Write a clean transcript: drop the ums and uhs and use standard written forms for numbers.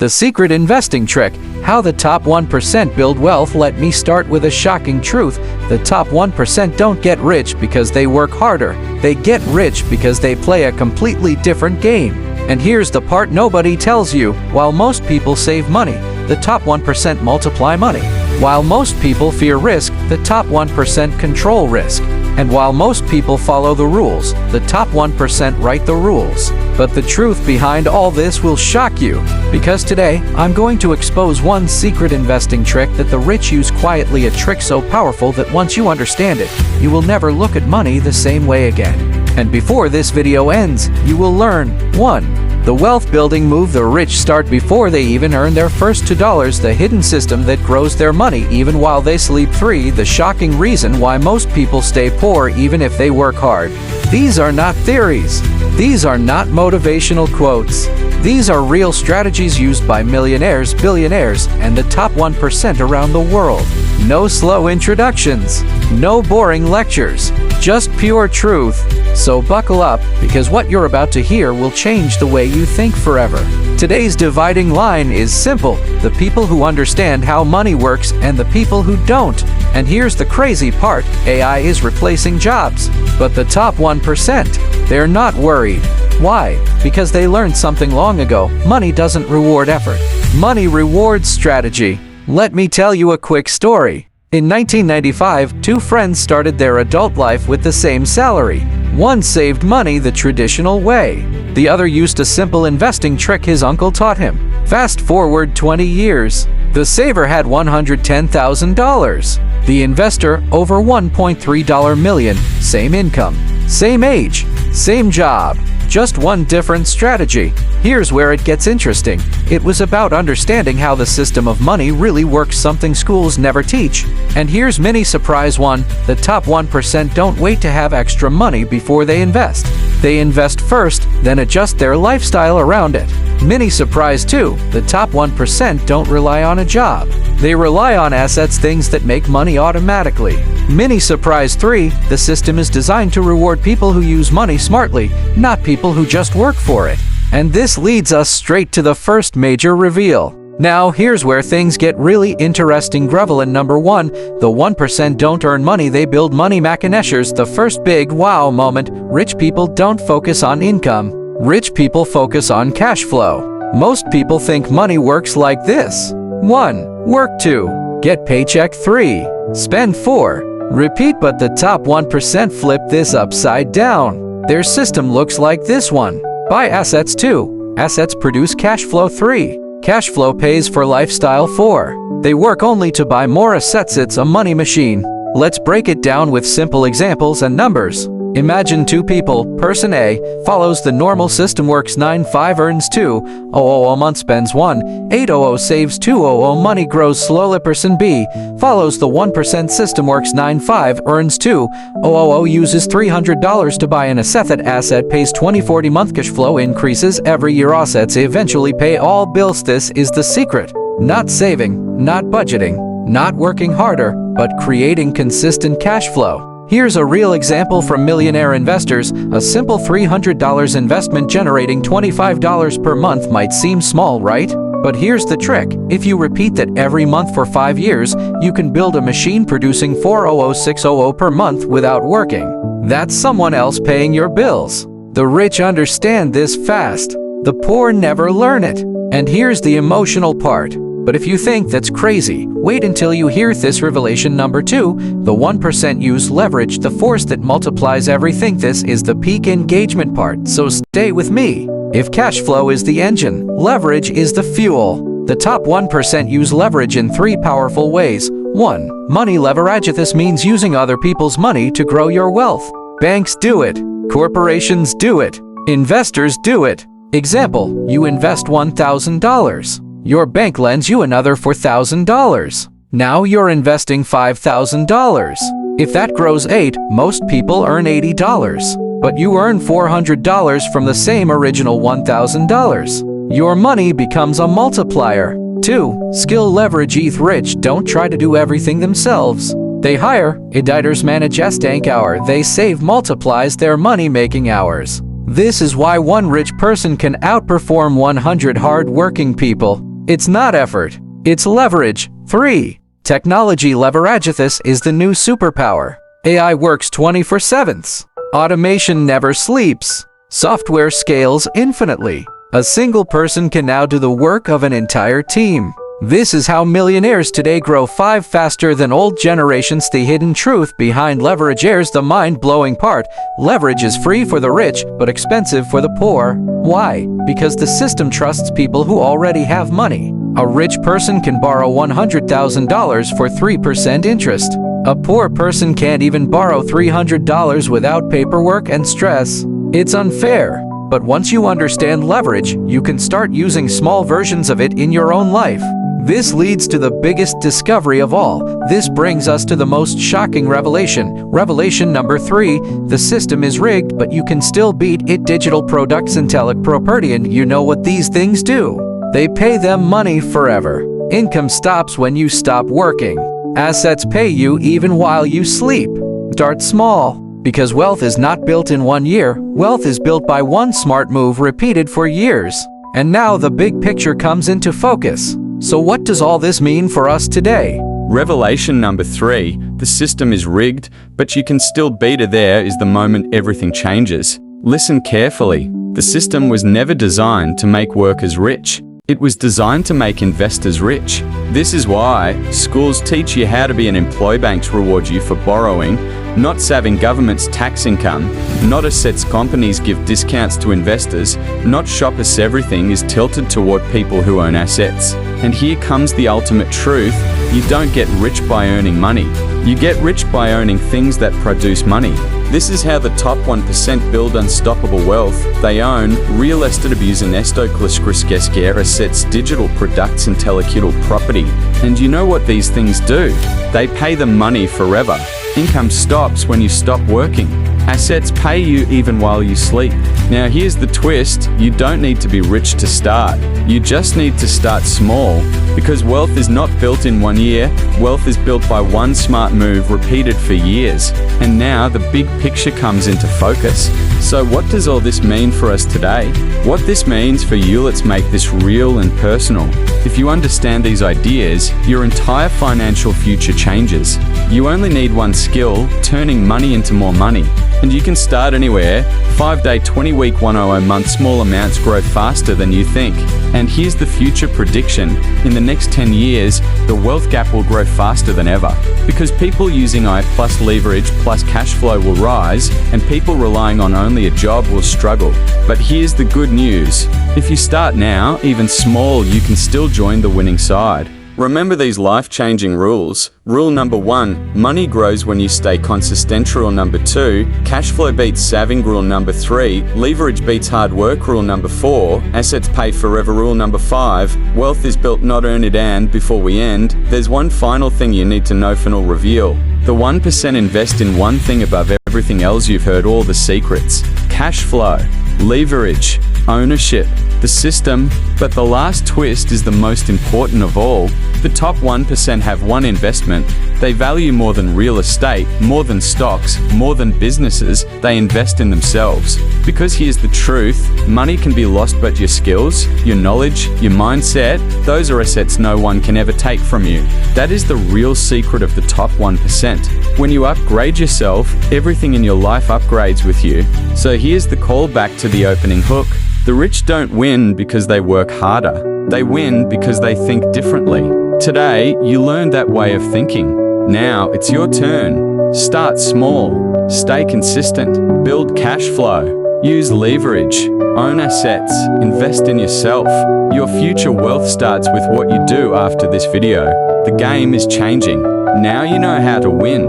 The secret investing trick, how the top 1% build wealth. Let me start with a shocking truth. The top 1% don't get rich because they work harder. They get rich because they play a completely different game. And here's the part nobody tells you. While most people save money, the top 1% multiply money. While most people fear risk, the top 1% control risk. And while most people follow the rules, the top 1% write the rules. But the truth behind all this will shock you, because today, I'm going to expose one secret investing trick that the rich use quietly, a trick so powerful that once you understand it, you will never look at money the same way again. And before this video ends, you will learn 1. The wealth-building move the rich start before they even earn their first $2, the hidden system that grows their money even while they sleep. 3. The shocking reason why most people stay poor even if they work hard. These are not theories. These are not motivational quotes. These are real strategies used by millionaires, billionaires, and the top 1% around the world. No slow introductions. No boring lectures. Just pure truth. So buckle up, because what you're about to hear will change the way you think forever. Today's dividing line is simple: the people who understand how money works and the people who don't. And here's the crazy part: AI is replacing jobs. But the top 1%, they're not worried. Why? Because they learned something long ago. Money doesn't reward effort. Money rewards strategy. Let me tell you a quick story. In 1995, two friends started their adult life with the same salary. One saved money the traditional way. The other used a simple investing trick his uncle taught him. Fast forward 20 years. The saver had $110,000. The investor, over $1.3 million. Same income, same age, same job. Just one different strategy. Here's where it gets interesting. It was about understanding how the system of money really works, something schools never teach. And here's mini surprise 1. The top 1% don't wait to have extra money before they invest. They invest first, then adjust their lifestyle around it. Mini surprise 2. The top 1% don't rely on a job. They rely on assets, things that make money automatically. Mini surprise 3. The system is designed to reward people who use money smartly, not people who just work for it. And this leads us straight to the first major reveal. Now, here's where things get really interesting. Grovelin number 1. The 1% don't earn money, they build money. Mackineshers, the first big wow moment. Rich people don't focus on income. Rich people focus on cash flow. Most people think money works like this. 1. Work. 2. Get paycheck. 3. Spend. 4. Repeat. But the top 1% flip this upside down. Their system looks like this one. Buy assets. 2. Assets produce cash flow. 3. Cash flow pays for lifestyle. 4. They work only to buy more assets. It's a money machine. Let's break it down with simple examples and numbers. Imagine two people. Person A follows the normal system, works 9-5, earns $200 a month, spends $1,800, saves $200, money grows slowly. Person B follows the 1% system, works 9-5, earns $200, uses $300 to buy an asset. That asset pays $20-40 month. Cash flow increases every year. Assets eventually pay all bills. This is the secret. Not saving, not budgeting, not working harder, but creating consistent cash flow. Here's a real example from millionaire investors. A simple $300 investment generating $25 per month might seem small, right? But here's the trick. If you repeat that every month for 5 years, you can build a machine producing $400,600 per month without working. That's someone else paying your bills. The rich understand this fast. The poor never learn it. And here's the emotional part. But if you think that's crazy, wait until you hear this revelation number 2. The 1% use leverage, the force that multiplies everything. This is the peak engagement part, so stay with me. If cash flow is the engine, leverage is the fuel. The top 1% use leverage in 3 powerful ways. 1. Money leverage. This means using other people's money to grow your wealth. Banks do it. Corporations do it. Investors do it. Example, you invest $1,000. Your bank lends you another $4,000. Now you're investing $5,000. If that grows 8, most people earn $80. But you earn $400 from the same original $1,000. Your money becomes a multiplier. 2. Skill leverage. ETH rich don't try to do everything themselves. They hire editors, manage stank hour. They save multiplies their money-making hours. This is why one rich person can outperform 100 hard-working people. It's not effort, it's leverage. 3. Technology leverageous is the new superpower. AI works 24/7. Automation never sleeps. Software scales infinitely. A single person can now do the work of an entire team. This is how millionaires today grow 5 faster than old generations. The hidden truth behind leverage. Here's the mind-blowing part. Leverage is free for the rich, but expensive for the poor. Why? Because the system trusts people who already have money. A rich person can borrow $100,000 for 3% interest. A poor person can't even borrow $300 without paperwork and stress. It's unfair. But once you understand leverage, you can start using small versions of it in your own life. This leads to the biggest discovery of all. This brings us to the most shocking revelation. Revelation number 3, the system is rigged, but you can still beat it. Digital products, intellectual property, and you know what these things do? They pay them money forever. Income stops when you stop working. Assets pay you even while you sleep. Start small. Because wealth is not built in 1 year, wealth is built by one smart move repeated for years. And now the big picture comes into focus. So what does all this mean for us today? Revelation number 3, the system is rigged, but you can still beat it. There is the moment everything changes. Listen carefully. The system was never designed to make workers rich. It was designed to make investors rich. This is why schools teach you how to be an employee, banks reward you for borrowing, not saving government's tax income, not assets companies give discounts to investors, not shoppers. Everything is tilted toward people who own assets. And here comes the ultimate truth. You don't get rich by earning money. You get rich by owning things that produce money. This is how the top 1% build unstoppable wealth. They own real estate, abuse and assets, digital products, intellectual property. And you know what these things do? They pay them money forever. Income stops when you stop working. Assets pay you even while you sleep. Now here's the twist. You don't need to be rich to start. You just need to start small. Because wealth is not built in 1 year. Wealth is built by one smart move repeated for years. And now the big picture comes into focus. So what does all this mean for us today? What this means for you, let's make this real and personal. If you understand these ideas, your entire financial future changes. You only need one skill, turning money into more money. And you can start anywhere. 5-day, 20-week, 100 month, small amounts grow faster than you think. And here's the future prediction. In the next 10 years, the wealth gap will grow faster than ever. Because people using I plus leverage plus cash flow will rise, and people relying on only a job will struggle. But here's the good news. If you start now, even small, you can still join the winning side. Remember these life-changing rules. Rule number 1, money grows when you stay consistent. Rule number 2, cash flow beats saving. Rule number 3, leverage beats hard work. Rule number 4, assets pay forever. Rule number 5, wealth is built not earned. And before we end, there's one final thing you need to know. Final reveal. The 1% invest in one thing above everything else. You've heard all the secrets. Cash flow, leverage, ownership, the system, but the last twist is the most important of all. The top 1% have one investment. They value more than real estate, more than stocks, more than businesses. They invest in themselves. Because here's the truth, money can be lost, but your skills, your knowledge, your mindset, those are assets no one can ever take from you. That is the real secret of the top 1%. When you upgrade yourself, everything in your life upgrades with you. So here's the call back to the opening hook. The rich don't win because they work harder. They win because they think differently. Today, you learned that way of thinking. Now, it's your turn. Start small. Stay consistent. Build cash flow. Use leverage. Own assets. Invest in yourself. Your future wealth starts with what you do after this video. The game is changing. Now you know how to win.